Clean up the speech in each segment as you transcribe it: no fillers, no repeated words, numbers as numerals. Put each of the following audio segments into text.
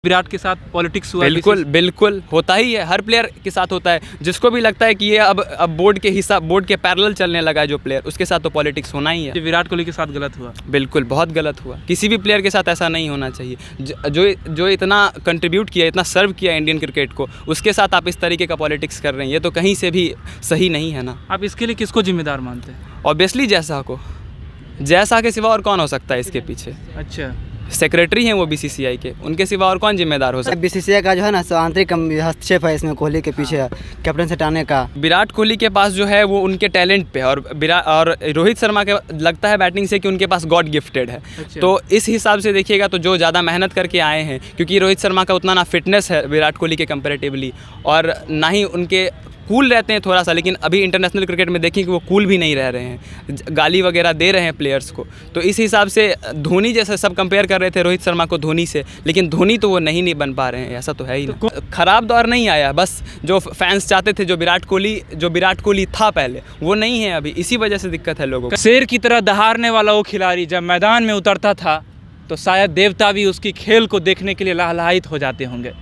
विराट के साथ पॉलिटिक्स हुआ? बिल्कुल बिल्कुल होता ही है, हर प्लेयर के साथ होता है। जिसको भी लगता है कि ये अब बोर्ड के पैरेलल चलने लगा है जो प्लेयर, उसके साथ तो पॉलिटिक्स होना ही है। विराट कोहली के साथ गलत हुआ? बिल्कुल बहुत गलत हुआ, किसी भी प्लेयर के साथ ऐसा नहीं होना चाहिए। जो इतना कंट्रीब्यूट किया, इतना सर्व किया इंडियन क्रिकेट को, उसके साथ आप इस तरीके का पॉलिटिक्स कर रहे हैं, ये तो कहीं से भी सही नहीं है ना। आप इसके लिए किसको जिम्मेदार मानते हैं? ऑब्वियसली जैसा के सिवा और कौन हो सकता है इसके पीछे? अच्छा, सेक्रेटरी हैं वो बीसीसीआई के, उनके सिवा और कौन जिम्मेदार हो सकता है? बीसीसीआई का जो है ना आंतरिक हस्तक्षेप है इसमें कोहली के पीछे कैप्टन से हटाने का। विराट कोहली के पास जो है वो उनके टैलेंट पे और रोहित शर्मा के लगता है बैटिंग से कि उनके पास गॉड गिफ्टेड है। अच्छा। तो इस हिसाब से देखिएगा तो जो ज़्यादा मेहनत करके आए हैं, क्योंकि रोहित शर्मा का उतना ना फिटनेस है विराट कोहली के कंपैरेटिवली, और ना ही उनके कूल रहते हैं थोड़ा सा, लेकिन अभी इंटरनेशनल क्रिकेट में देखें कि वो कूल भी नहीं रह रहे हैं, गाली वगैरह दे रहे हैं प्लेयर्स को। तो इस हिसाब से धोनी जैसे सब कंपेयर कर रहे थे रोहित शर्मा को धोनी से, लेकिन धोनी तो वो नहीं बन पा रहे हैं, ऐसा तो है ही नहीं। ख़राब दौर नहीं आया, बस जो फैंस चाहते थे, जो विराट कोहली था पहले, वो नहीं है अभी, इसी वजह से दिक्कत है लोगों को। शेर की तरह दहाड़ने वाला वो खिलाड़ी जब मैदान में उतरता था तो शायद देवता भी उसकी खेल को देखने के लिए लालायित हो जाते होंगे।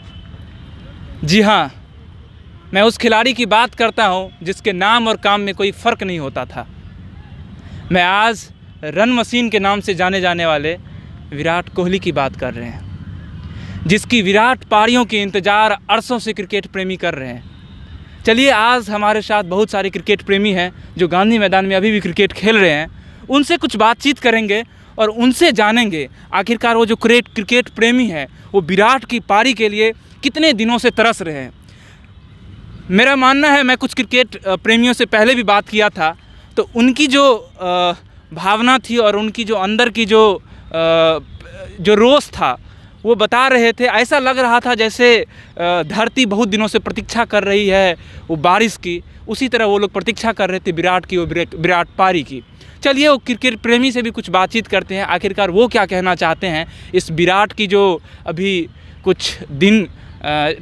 जी हाँ, मैं उस खिलाड़ी की बात करता हूं जिसके नाम और काम में कोई फ़र्क नहीं होता था। मैं आज रन मशीन के नाम से जाने जाने वाले विराट कोहली की बात कर रहे हैं, जिसकी विराट पारियों के इंतज़ार अरसों से क्रिकेट प्रेमी कर रहे हैं। चलिए, आज हमारे साथ बहुत सारे क्रिकेट प्रेमी हैं जो गांधी मैदान में अभी भी क्रिकेट खेल रहे हैं, उनसे कुछ बातचीत करेंगे और उनसे जानेंगे आखिरकार वो जो क्रिकेट प्रेमी हैं वो विराट की पारी के लिए कितने दिनों से तरस रहे हैं। मेरा मानना है, मैं कुछ क्रिकेट प्रेमियों से पहले भी बात किया था, तो उनकी जो भावना थी और उनकी जो अंदर की जो रोष था वो बता रहे थे। ऐसा लग रहा था जैसे धरती बहुत दिनों से प्रतीक्षा कर रही है वो बारिश की, उसी तरह वो लोग प्रतीक्षा कर रहे थे विराट की, वो विराट पारी की। चलिए, वो क्रिकेट प्रेमी से भी कुछ बातचीत करते हैं, आखिरकार वो क्या कहना चाहते हैं इस विराट की जो अभी कुछ दिन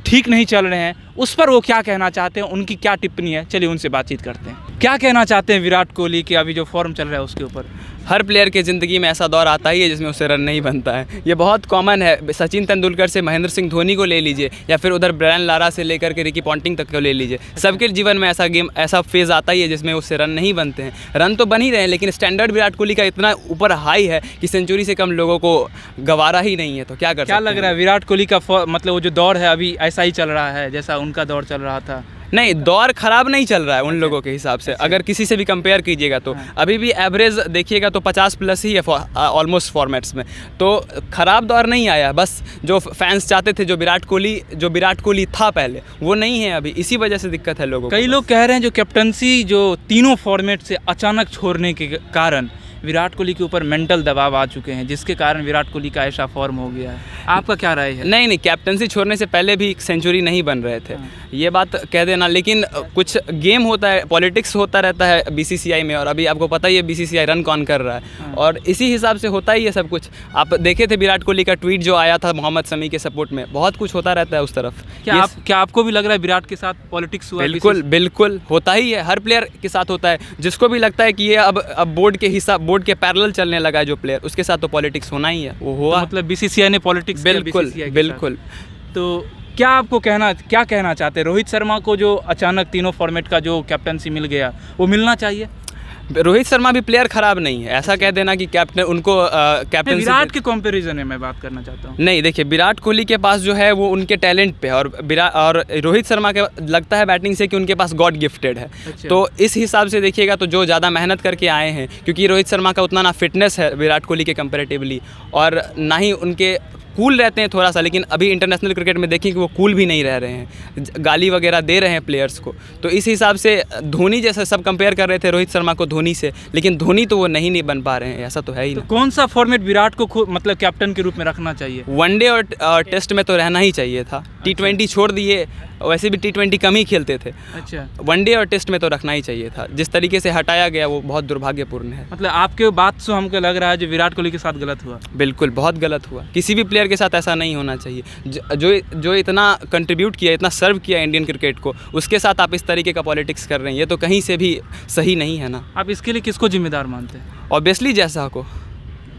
ठीक नहीं चल रहे हैं, उस पर वो क्या कहना चाहते हैं, उनकी क्या टिप्पणी है। चलिए उनसे बातचीत करते हैं। क्या कहना चाहते हैं विराट कोहली के अभी जो फॉर्म चल रहा है उसके ऊपर? हर प्लेयर की ज़िंदगी में ऐसा दौर आता ही है जिसमें उससे रन नहीं बनता है, ये बहुत कॉमन है। सचिन तेंदुलकर से महेंद्र सिंह धोनी को ले लीजिए, या फिर उधर ब्रायन लारा से लेकर के रिकी पॉन्टिंग तक को ले लीजिए, सबके जीवन में ऐसा फेज़ आता ही है जिसमें उससे रन नहीं बनते हैं। रन तो बन ही रहे हैं, लेकिन स्टैंडर्ड विराट कोहली का इतना ऊपर हाई है कि सेंचुरी से कम लोगों को गवारा ही नहीं है। तो क्या लग रहा है विराट कोहली का मतलब वो जो दौर है अभी ऐसा ही चल रहा है जैसा उनका दौर चल रहा था? नहीं, दौर ख़राब नहीं चल रहा है उन लोगों के हिसाब से। अगर किसी से भी कंपेयर कीजिएगा तो अभी भी एवरेज देखिएगा तो 50+ ही है ऑलमोस्ट फॉर्मेट्स में, तो ख़राब दौर नहीं आया। बस जो फैंस चाहते थे, जो विराट कोहली था पहले, वो नहीं है अभी, इसी वजह से दिक्कत है लोगों को। कई लोग कह रहे हैं जो कैप्टनसी जो तीनों फॉर्मेट से अचानक छोड़ने के कारण विराट कोहली के ऊपर मेंटल दबाव आ चुके हैं, जिसके कारण विराट कोहली का ऐसा फॉर्म हो गया है। आपका क्या राय है? नहीं, कैप्टनसी छोड़ने से पहले भी सेंचुरी नहीं बन रहे थे, ये बात कह देना। लेकिन कुछ गेम होता है, पॉलिटिक्स होता रहता है बीसीसीआई में, और अभी आपको पता ही है बीसीसीआई रन कौन कर रहा है, और इसी हिसाब से होता ही है सब कुछ। आप देखे थे विराट कोहली का ट्वीट जो आया था मोहम्मद शमी के सपोर्ट में, बहुत कुछ होता रहता है उस तरफ। क्या आपको भी लग रहा है विराट के साथ पॉलिटिक्स हुआ? बिल्कुल होता ही है, हर प्लेयर के साथ होता है। जिसको भी लगता है कि ये अब बोर्ड के पैरेलल चलने लगा है जो प्लेयर, उसके साथ तो पॉलिटिक्स होना ही है, वो हुआ। तो मतलब बीसीसीआई ने पॉलिटिक्स? बिल्कुल। तो क्या कहना चाहते हैं रोहित शर्मा को जो अचानक तीनों फॉर्मेट का जो कैप्टनसी मिल गया, वो मिलना चाहिए? रोहित शर्मा भी प्लेयर खराब नहीं है, ऐसा कह देना कि कैप्टन उनको कैप्टन। विराट के कंपैरिजन में मैं बात करना चाहता हूँ। नहीं, देखिए, विराट कोहली के पास जो है वो उनके टैलेंट पे और रोहित शर्मा के लगता है बैटिंग से कि उनके पास गॉड गिफ्टेड है। अच्छा। तो इस हिसाब से देखिएगा तो जो ज़्यादा मेहनत करके आए हैं, क्योंकि रोहित शर्मा का उतना ना फिटनेस है विराट कोहली के कंपैरेटिवली, और ना ही उनके कूल रहते हैं थोड़ा सा, लेकिन अभी इंटरनेशनल क्रिकेट में देखें कि वो कूल भी नहीं रह रहे हैं, गाली वगैरह दे रहे हैं प्लेयर्स को। तो इस हिसाब से धोनी जैसे सब कंपेयर कर रहे थे रोहित शर्मा को धोनी से, लेकिन धोनी तो वो नहीं बन पा रहे हैं, ऐसा तो है ही। तो कौन सा फॉर्मेट विराट को मतलब कैप्टन के रूप में रखना चाहिए? वनडे और टेस्ट में तो रहना ही चाहिए था। T20 छोड़ दिए, वैसे भी T20 कम ही खेलते थे। अच्छा, वनडे और टेस्ट में तो रखना ही चाहिए था। जिस तरीके से हटाया गया वो बहुत दुर्भाग्यपूर्ण है। मतलब आपके बात से हमको लग रहा है जो विराट कोहली के साथ गलत हुआ? बिल्कुल बहुत गलत हुआ, किसी भी प्लेयर के साथ ऐसा नहीं होना चाहिए। जो इतना कंट्रीब्यूट किया, इतना सर्व किया इंडियन क्रिकेट को, उसके साथ आप इस तरीके का पॉलिटिक्स कर रहे हैं, ये तो कहीं से भी सही नहीं है ना। आप इसके लिए किसको जिम्मेदार मानते हैं? ऑब्वियसली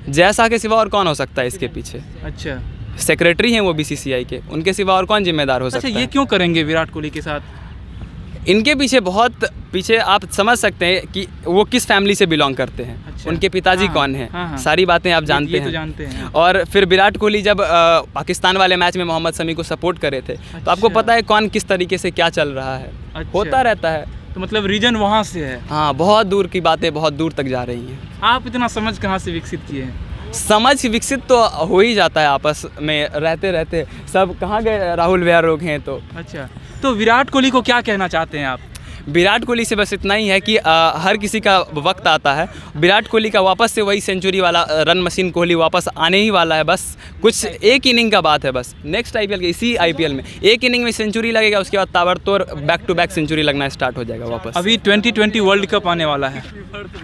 जैसा के सिवा और कौन हो सकता है इसके पीछे? अच्छा, सेक्रेटरी हैं वो बीसीसीआई के, उनके सिवा और कौन जिम्मेदार हो सकता अच्छा, है। ये क्यों करेंगे विराट कोहली के साथ? इनके पीछे बहुत पीछे आप समझ सकते हैं कि वो किस फैमिली से बिलोंग करते हैं। अच्छा। उनके पिताजी हाँ, कौन हैं, हाँ, हाँ। सारी बातें आप ये जानते तो हैं। जानते हैं। और फिर विराट कोहली जब पाकिस्तान वाले मैच में मोहम्मद शमी को सपोर्ट करे थे, तो आपको अच्छा। पता है कौन किस तरीके से क्या चल रहा है। अच्छा। होता रहता है। तो मतलब रीजन वहाँ से है। हाँ, बहुत दूर की बातें बहुत दूर तक जा रही हैं। आप इतना समझ कहाँ से विकसित किए हैं? समझ विकसित तो हो ही जाता है आपस में रहते रहते। सब कहाँ गए राहुल वेयर लोग हैं तो। अच्छा, तो विराट कोहली को क्या कहना चाहते हैं आप? विराट कोहली से बस इतना ही है कि हर किसी का वक्त आता है। विराट कोहली का वापस से वही सेंचुरी वाला रन मशीन कोहली वापस आने ही वाला है। बस कुछ एक इनिंग का बात है। बस नेक्स्ट आईपीएल के इसी आईपीएल में एक इनिंग में सेंचुरी लगेगा, उसके बाद ताबड़तोड़ बैक टू बैक सेंचुरी लगना स्टार्ट हो जाएगा वापस। अभी 2020 वर्ल्ड कप आने वाला है।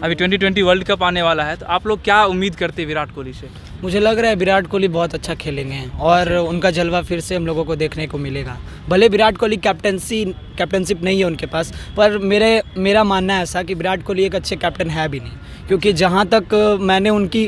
अभी 2020 वर्ल्ड कप आने वाला है, तो आप लोग क्या उम्मीद करते हैं विराट कोहली से? मुझे लग रहा है विराट कोहली बहुत अच्छा खेलेंगे और उनका जलवा फिर से हम लोगों को देखने को मिलेगा। भले विराट कोहली कैप्टनशिप नहीं है उनके पास, पर मेरा मानना है ऐसा कि विराट कोहली एक अच्छे कैप्टन है भी नहीं, क्योंकि जहाँ तक मैंने उनकी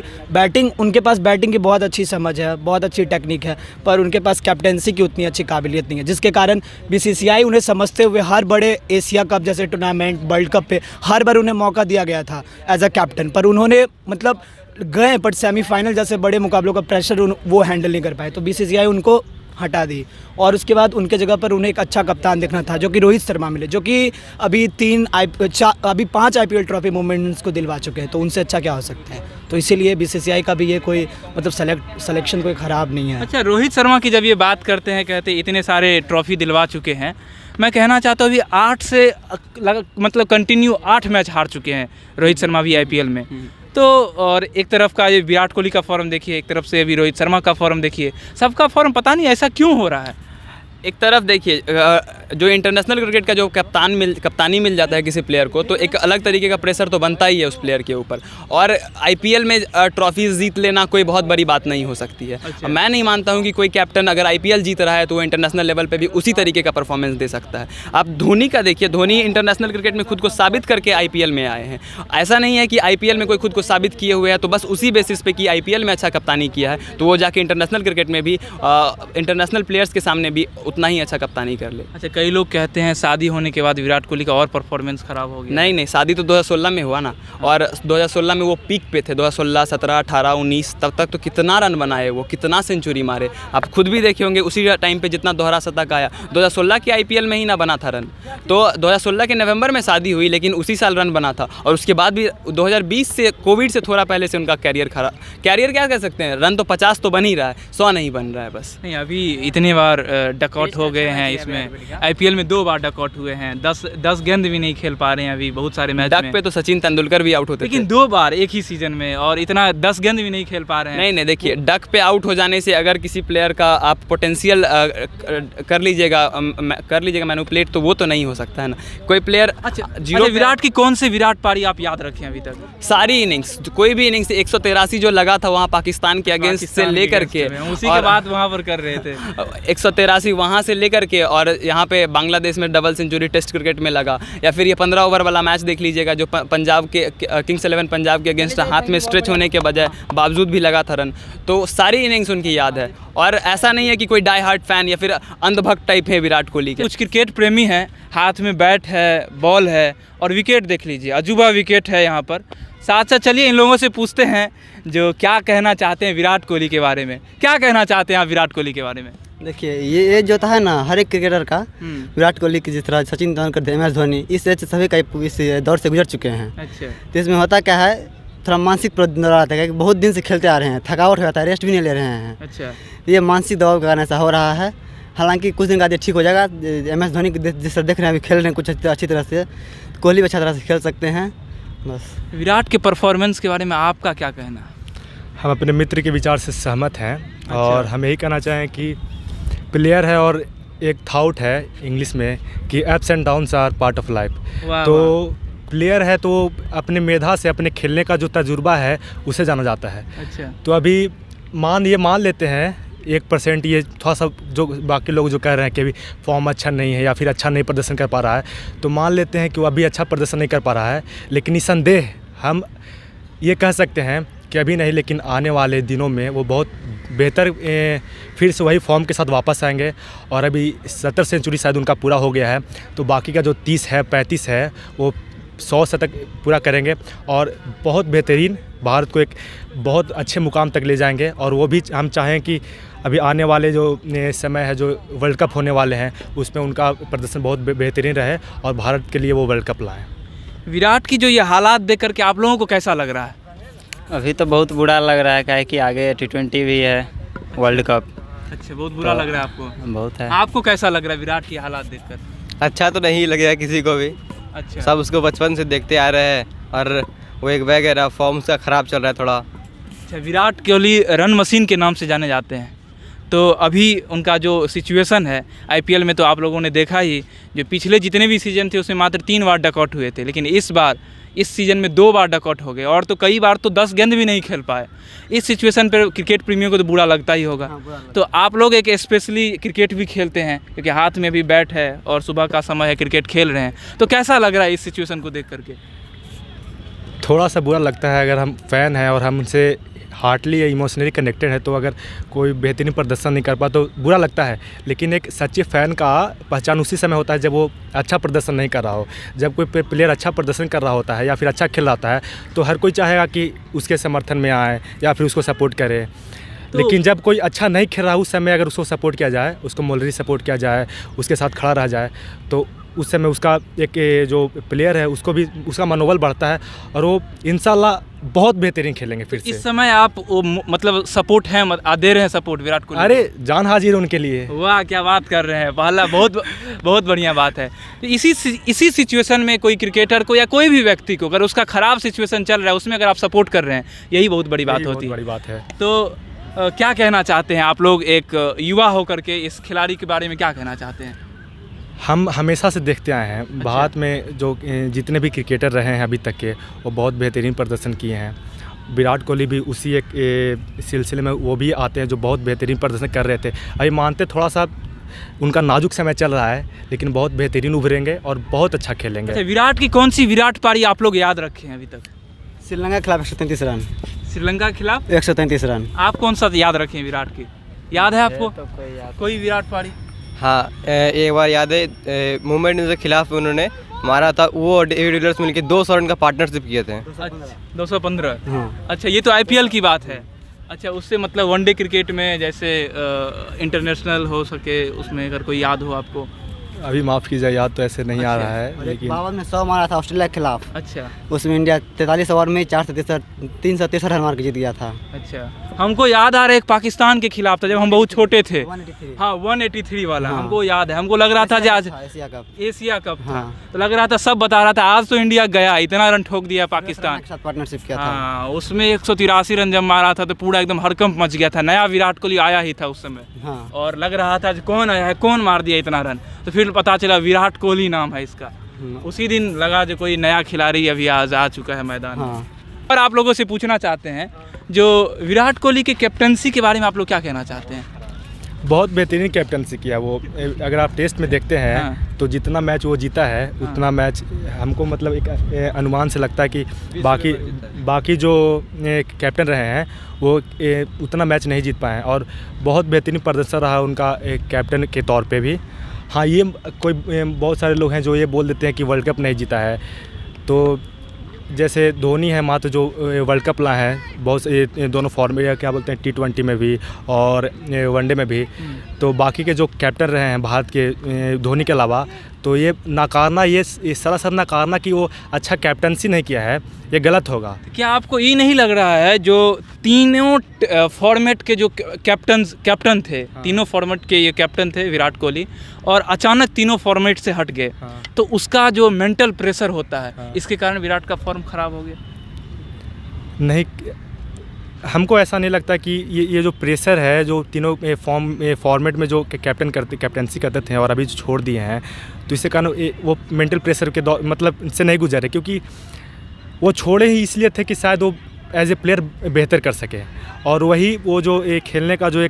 उनके पास बैटिंग की बहुत अच्छी समझ है, बहुत अच्छी टेक्निक है, पर उनके पास कैप्टनसी की उतनी अच्छी काबिलियत नहीं है, जिसके कारण बीसीसीआई उन्हें समझते हुए हर बड़े एशिया कप जैसे टूर्नामेंट, वर्ल्ड कप पे हर बार उन्हें मौका दिया गया था एज अ कैप्टन, पर उन्होंने मतलब गए बट सेमीफाइनल जैसे बड़े मुकाबलों का प्रेशर वो हैंडल नहीं कर पाए, तो बीसीसीआई उनको हटा दी और उसके बाद उनके जगह पर उन्हें एक अच्छा कप्तान देखना था, जो कि रोहित शर्मा मिले, जो कि अभी 5 आईपीएल ट्रॉफी मूवमेंट्स को दिलवा चुके हैं, तो उनसे अच्छा क्या हो सकता है। तो इसीलिए बीसीसीआई का भी ये कोई मतलब सिलेक्शन कोई ख़राब नहीं है। अच्छा, रोहित शर्मा की जब ये बात करते हैं, कहते इतने सारे ट्रॉफी दिलवा चुके हैं, मैं कहना चाहता हूँ अभी 8 से मतलब कंटिन्यू 8 मैच हार चुके हैं रोहित शर्मा भी आईपीएल में। तो और एक तरफ का ये विराट कोहली का फॉर्म देखिए, एक तरफ से अभी रोहित शर्मा का फॉर्म देखिए, सबका फॉर्म पता नहीं ऐसा क्यों हो रहा है। एक तरफ देखिए, जो इंटरनेशनल क्रिकेट का जो कप्तानी मिल जाता है किसी प्लेयर को, तो एक अलग तरीके का प्रेशर तो बनता ही है उस प्लेयर के ऊपर। और आईपीएल में ट्रॉफीज जीत लेना कोई बहुत बड़ी बात नहीं हो सकती है। अच्छा। मैं नहीं मानता हूं कि कोई कैप्टन अगर आईपीएल जीत रहा है तो वो इंटरनेशनल लेवल पे भी उसी तरीके का परफॉर्मेंस दे सकता है। आप धोनी का देखिए, धोनी इंटरनेशनल क्रिकेट में खुद को साबित करके आईपीएल में आए हैं। ऐसा नहीं है कि आईपीएल में कोई खुद को साबित किए हुए है तो बस उसी बेसिस पे कि आईपीएल में अच्छा कप्तानी किया है तो वो जाके इंटरनेशनल क्रिकेट में भी इंटरनेशनल प्लेयर्स के सामने भी उतना ही अच्छा कप्तानी कर ले। अच्छा, कई लोग कहते हैं शादी होने के बाद विराट कोहली का और परफॉर्मेंस खराब हो गया। नहीं, शादी तो 2016 में हुआ ना, और 2016 में वो पीक पे थे। 2016, 17, 18, 19 तब तक तो कितना रन बनाए वो, कितना सेंचुरी मारे, आप खुद भी देखे होंगे। उसी टाइम पे जितना दोहरा शतक आया 2016 के आईपीएल में ही ना बना था रन। तो 2016 के नवंबर में शादी हुई, लेकिन उसी साल रन बना था। और उसके बाद भी 2020 से कोविड से थोड़ा पहले से उनका कैरियर क्या कह सकते हैं, रन तो 50 तो बन ही रहा है, 100 नहीं बन रहा है बस। नहीं, अभी इतने बार डकआउट हो गए हैं, इसमें आईपीएल में 2 बार डकआउट हुए हैं, 10 गेंद भी नहीं खेल पा रहे हैं अभी बहुत सारे मैच में। डक पे तो सचिन तेंदुलकर भी आउट होते थे, लेकिन 2 बार एक ही सीजन में, और इतना 10 गेंद भी नहीं खेल पा रहे हैं। नहीं, देखिए, डक पे आउट हो जाने से अगर किसी प्लेयर का आप पोटेंशियल कर लीजिएगा मैनिपुलेट, तो वो तो नहीं हो सकता है ना कोई प्लेयर। अच्छा, जीरो विराट की कौन से विराट पारी आप याद रखें अभी तक? सारी इनिंग्स, कोई भी इनिंग्स 183 जो लगा था वहाँ पाकिस्तान के अगेंस्ट से लेकर के, उसी के बाद वहाँ पर कर रहे थे 183 वहाँ से लेकर के, और यहाँ पे बांग्लादेश में डबल सेंचुरी टेस्ट क्रिकेट में लगा। या फिर ये 15 ओवर वाला मैच देख लीजिएगा जो पंजाब के किंग्स 11 पंजाब के अगेंस्ट हाथ में स्ट्रेच होने के बजाय बावजूद भी लगा था रन। तो सारी इनिंग्स उनकी याद है, और ऐसा नहीं है कि कोई डाई हार्ट फैन या फिर अंधभक्त टाइप है विराट कोहली के। कुछ क्रिकेट प्रेमी हैं, हाथ में बैट है, बॉल है और विकेट देख लीजिए, अजूबा विकेट है यहाँ पर। साथ साथ चलिए इन लोगों से पूछते हैं जो क्या कहना चाहते हैं विराट कोहली के बारे में। क्या कहना चाहते हैं आप विराट कोहली के बारे में? देखिए, ये जो है ना हर एक क्रिकेटर का, विराट कोहली की जिस तरह सचिन तेंदुलकर, MS धोनी, इस एज सभी का इस दौर से गुजर चुके हैं। अच्छा, तो इसमें होता क्या है, थोड़ा मानसिक प्रदर्शन आता है कि बहुत दिन से खेलते आ रहे हैं, थकावट हो जाता है, रेस्ट भी नहीं ले रहे हैं। अच्छा, ये मानसिक दबाव के कारण ऐसा हो रहा है। हालांकि कुछ दिन बाद ये ठीक हो जाएगा। MS धोनी जिस तरह देख रहे हैं, अभी खेल रहे हैं कुछ अच्छी तरह से, कोहली भी अच्छा तरह से खेल सकते हैं। बस विराट के परफॉर्मेंस के बारे में आपका क्या कहना है? हम अपने मित्र के विचार से सहमत हैं और हम यही कहना चाहें कि प्लेयर है और एक थाउट है इंग्लिश में कि ups and downs are part of life. तो प्लेयर है तो अपने मेधा से, अपने खेलने का जो तजुर्बा है उसे जाना जाता है। अच्छा, तो अभी मान लेते हैं 1% ये थोड़ा सा जो बाकी लोग जो कह रहे हैं कि अभी फॉर्म अच्छा नहीं है या फिर अच्छा नहीं प्रदर्शन कर पा रहा है, तो मान लेते हैं कि वो अभी अच्छा प्रदर्शन नहीं कर पा रहा है। लेकिन निसंदेह हम ये कह सकते हैं कि अभी नहीं लेकिन आने वाले दिनों में वो बहुत बेहतर फिर से वही फॉर्म के साथ वापस आएंगे। और अभी 70 सेंचुरी शायद उनका पूरा हो गया है, तो बाकी का जो 30 है 35 है वो 100 शतक पूरा करेंगे और बहुत बेहतरीन भारत को एक बहुत अच्छे मुकाम तक ले जाएंगे। और वो भी हम चाहें कि अभी आने वाले जो समय है, जो वर्ल्ड कप होने वाले हैं, उसमें उनका प्रदर्शन बहुत बेहतरीन रहे और भारत के लिए वो वर्ल्ड कप लाएँ। विराट की जो ये हालात देख करके आप लोगों को कैसा लग रहा है? अभी तो बहुत बुरा लग रहा है, क्या है कि आगे T20 भी है, वर्ल्ड कप। अच्छा, बहुत बुरा लग रहा है आपको? बहुत है। आपको कैसा लग रहा है विराट की हालात देखकर? अच्छा तो नहीं लगेगा किसी को भी। अच्छा, सब उसको बचपन से देखते आ रहे हैं और वो एक वगैरह फॉर्म उसका ख़राब चल रहा है थोड़ा। अच्छा, विराट कोहली रन मशीन के नाम से जाने जाते हैं, तो अभी उनका जो सिचुएशन है आईपीएल में तो आप लोगों ने देखा ही, जो पिछले जितने भी सीज़न थे उसमें मात्र 3 बार डकआउट हुए थे, लेकिन इस बार इस सीज़न में 2 बार डकआउट हो गए और तो कई बार तो 10 गेंद भी नहीं खेल पाए। इस सिचुएशन पर क्रिकेट प्रेमियों को तो बुरा लगता ही होगा। तो आप लोग एक स्पेशली क्रिकेट भी खेलते हैं क्योंकि हाथ में भी बैट है और सुबह का समय है, क्रिकेट खेल रहे हैं, तो कैसा लग रहा है इस सिचुएशन को देख करके? थोड़ा सा बुरा लगता है, अगर हम फ़ैन हैं और हम उनसे हार्टली या इमोशनली कनेक्टेड है, तो अगर कोई बेहतरीन प्रदर्शन नहीं कर पा तो बुरा लगता है। लेकिन एक सच्चे फ़ैन का पहचान उसी समय होता है जब वो अच्छा प्रदर्शन नहीं कर रहा हो। जब कोई प्लेयर अच्छा प्रदर्शन कर रहा होता है या फिर अच्छा खेल रहा है तो हर कोई चाहेगा कि उसके समर्थन में आए या फिर उसको सपोर्ट करे। लेकिन जब कोई अच्छा नहीं खेल रहा उस समय अगर उसको सपोर्ट किया जाए, उसको मॉरली सपोर्ट किया जाए, उसके साथ खड़ा रहा जाए, तो उस समय उसका एक जो प्लेयर है उसको भी उसका मनोबल बढ़ता है और वो इंशाल्लाह बहुत बेहतरीन खेलेंगे फिर से। इस समय आप मतलब सपोर्ट हैं, दे रहे हैं सपोर्ट विराट कोहली? अरे जान हाजिर उनके लिए। वाह, क्या बात कर रहे हैं, पहला बहुत बढ़िया बात है। तो इसी सिचुएशन में कोई क्रिकेटर को या कोई भी व्यक्ति को अगर उसका ख़राब सिचुएशन चल रहा है उसमें अगर आप सपोर्ट कर रहे हैं, यही बहुत बड़ी बात होती है। बड़ी बात है। तो क्या कहना चाहते हैं आप लोग एक युवा होकर के इस खिलाड़ी के बारे में क्या कहना चाहते हैं? हम हमेशा से देखते आए हैं भारत में जो जितने भी क्रिकेटर रहे हैं अभी तक के, वो बहुत बेहतरीन प्रदर्शन किए हैं। विराट कोहली भी उसी एक सिलसिले में वो भी आते हैं जो बहुत बेहतरीन प्रदर्शन कर रहे थे। अभी मानते थोड़ा सा उनका नाजुक समय चल रहा है, लेकिन बहुत बेहतरीन उभरेंगे और बहुत अच्छा खेलेंगे। अच्छा, विराट की कौन सी विराट पारी आप लोग याद रखे हैं अभी तक? श्रीलंका के खिलाफ 133 रन। श्रीलंका के खिलाफ 133 रन। आप कौन सा याद रखें विराट की? याद है आपको कोई विराट पारी? हाँ, एक बार याद है मुंबई इंडियंस के खिलाफ उन्होंने मारा था, वो डेविड विलियर्स मिलकर 200 रन का पार्टनरशिप किए थे। 215। हाँ। अच्छा, ये तो आईपीएल की बात है। अच्छा, उससे मतलब वनडे क्रिकेट में जैसे इंटरनेशनल हो सके उसमें अगर कोई याद हो आपको? अभी माफ़ कीजिए, याद तो ऐसे नहीं आ रहा है, और एक लेकिन 52 में 100 मारा था ऑस्ट्रेलिया के खिलाफ। अच्छा, उसमें इंडिया 43 ओवर में 363 रन मार के जीत गया था। अच्छा, हमको याद आ रहा है एक पाकिस्तान के खिलाफ था जब हम बहुत छोटे थे। 183। हाँ, 183 वाला। हाँ। हमको याद है, हमको लग रहा था आज एशिया कप था, हाँ। तो लग रहा था सब बता रहा था आज तो इंडिया गया, इतना रन ठोक दिया पाकिस्तान के साथ पार्टनरशिप किया था। हाँ, उसमें 183 रन जब मारा था तो पूरा एकदम हड़कंप मच गया था। नया विराट कोहली आया ही था उस समय। हाँ। और लग रहा था कौन आया है, कौन मार दिया इतना रन, तो फिर पता चला विराट कोहली नाम है इसका। उसी दिन लगा जो कोई नया खिलाड़ी अभी आज आ चुका है मैदान में। हाँ। और आप लोगों से पूछना चाहते हैं जो विराट कोहली के कैप्टनसी के बारे में आप लोग क्या कहना चाहते हैं? बहुत बेहतरीन कैप्टनसी किया वो। अगर आप टेस्ट में देखते हैं हाँ। तो जितना मैच वो जीता है उतना मैच हमको मतलब एक अनुमान से लगता है कि बाकी जो कैप्टन रहे हैं वो उतना मैच नहीं जीत पाए हैं और बहुत बेहतरीन प्रदर्शन रहा उनका एक कैप्टन के तौर पे भी। हाँ, ये बहुत सारे लोग हैं जो ये बोल देते हैं कि वर्ल्ड कप नहीं जीता है, तो जैसे धोनी है मात्र जो वर्ल्ड कप लाए हैं बहुत से दोनों फॉर्मेट क्या बोलते हैं T20 में भी और वनडे में भी, तो बाकी के जो कैप्टन रहे हैं भारत के धोनी के अलावा, तो ये नकारना, ये सरासर नकारना कि वो अच्छा कैप्टनसी नहीं किया है, ये गलत होगा। क्या आपको ये नहीं लग रहा है जो तीनों फॉर्मेट के जो कैप्टन थे, तीनों फॉर्मेट के ये कैप्टन थे विराट कोहली, और अचानक तीनों फॉर्मेट से हट गए, तो उसका जो मेंटल प्रेशर होता है इसके कारण विराट का फॉर्म खराब हो गया? नहीं, हमको ऐसा नहीं लगता कि ये जो प्रेशर है जो तीनों फॉर्मेट में जो कैप्टनसी करते थे और अभी जो छोड़ दिए हैं, तो इसके कारण वो मेंटल प्रेशर के मतलब से नहीं गुजरे, क्योंकि वो छोड़े ही इसलिए थे कि शायद वो एज ए प्लेयर बेहतर कर सके, और वही वो जो खेलने का जो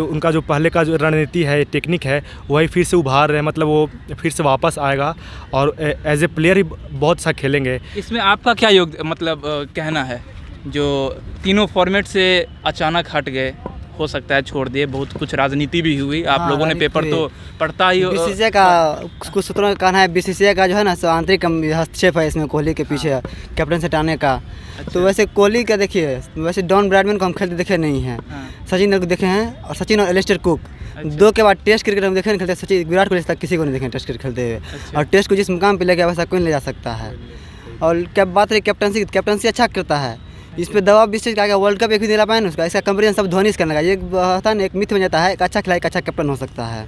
उनका जो पहले का जो रणनीति है, टेक्निक है, वही फिर से उभार रहे हैं, मतलब वो फिर से वापस आएगा और एज ए प्लेयर ही बहुत सा खेलेंगे। इसमें आपका क्या मतलब कहना है? जो तीनों फॉर्मेट से अचानक हट गए, हो सकता है छोड़ दिए, बहुत कुछ राजनीति भी हुई, आप हाँ, लोगों ने पेपर तो पढ़ता ही बीसीसीआई का कुछ सूत्रों का कहना है, बीसीसीआई का जो है ना सो आंतरिक हस्तक्षेप है इसमें कोहली के पीछे कैप्टन से हटाने का। तो वैसे कोहली का देखिए, वैसे डॉन ब्रैडमैन को हम खेलते देखे नहीं हैं, सचिन को देखे हैं, और सचिन और एलिस्टर कुक दो के बाद टेस्ट क्रिकेट हम देखे नहीं खेलते, सचिन विराट कोहली तक किसी को नहीं देखे टेस्ट क्रिकेट खेलते हुए। और टेस्ट को जिस मुकाम पे ले गया वैसा कोई नहीं ले जा सकता है। और क्या बात रही कैप्टनसी, कैप्टनसी अच्छा करता है, इस पर दबाव भी चीज़ का वर्ल्ड कप एक भी दिला पाए ना उसका, इसका कंपेरिजन सब धोनी से करने लगा। ये होता है ना, एक मिथ बन जाता है, एक अच्छा खिलाड़ी एक अच्छा कैप्टन हो सकता है।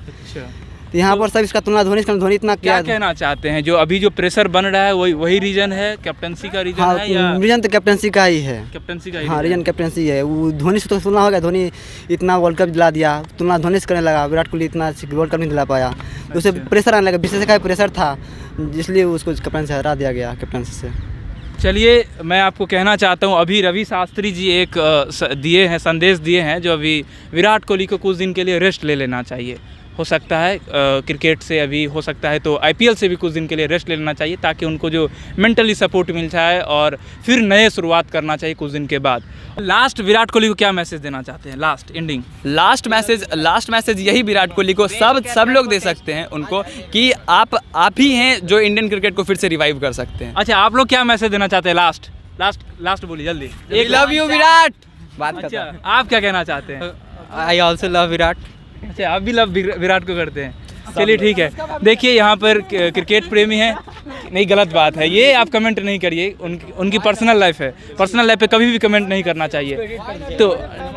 तो यहाँ पर सब इसका तुलना धोनी से, धोनी इतना क्या कहना चाहते हैं, जो अभी जो प्रेशर बन रहा है वही रीजन है, कैप्टनसी का रीजन है या रीजन तो कैप्टनसी का ही है, कैप्टनसी का ही हाँ रीजन कैप्टनसी है। वो धोनी से तो तुलना हो गया, धोनी इतना वर्ल्ड कप दिला दिया, तुलना धोनी से करने लगा, विराट कोहली इतना वर्ल्ड कप नहीं दिला पाया, उसे प्रेशर आने लगा, बीसीसीआई का प्रेशर था, इसलिए उसको कैप्टन से हटा दिया गया कैप्टनसी से। चलिए मैं आपको कहना चाहता हूँ, अभी रवि शास्त्री जी एक दिए हैं, संदेश दिए हैं, जो अभी विराट कोहली को कुछ दिन के लिए रेस्ट ले लेना चाहिए। हो सकता है क्रिकेट से, अभी हो सकता है तो आईपीएल से भी कुछ दिन के लिए रेस्ट ले लेना चाहिए, ताकि उनको जो मेंटली सपोर्ट मिल जाए और फिर नए शुरुआत करना चाहिए कुछ दिन के बाद। लास्ट विराट कोहली को क्या मैसेज देना चाहते हैं, लास्ट एंडिंग? लास्ट मैसेज यही विराट कोहली को सब लोग दे सकते हैं उनको, कि आप ही हैं जो इंडियन क्रिकेट को फिर से रिवाइव कर सकते हैं। अच्छा, आप लोग क्या मैसेज देना चाहते हैं? लास्ट बोलिए जल्दी। एक लव यू विराट। बात अच्छा, आप क्या कहना चाहते हैं? I also love Virat. अच्छा, आप भी लव विराट को करते हैं, चलिए ठीक है। देखिए यहाँ पर क्रिकेट प्रेमी हैं, नहीं गलत बात है ये, आप कमेंट नहीं करिए, उनकी पर्सनल लाइफ है, पर्सनल लाइफ पे कभी भी कमेंट नहीं करना चाहिए, तो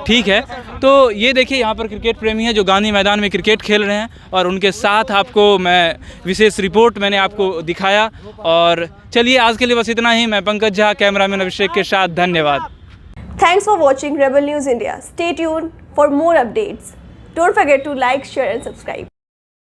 ठीक है। तो ये देखिए यहाँ पर क्रिकेट प्रेमी हैं जो गांधी मैदान में क्रिकेट खेल रहे हैं, और उनके साथ आपको मैं विशेष रिपोर्ट मैंने आपको दिखाया। और चलिए आज के लिए बस इतना ही। मैं पंकज झा, कैमरामैन अभिषेक के साथ, धन्यवाद। Thanks for watching Rebel News India. Stay tuned for more updates. Don't forget to like, share and subscribe.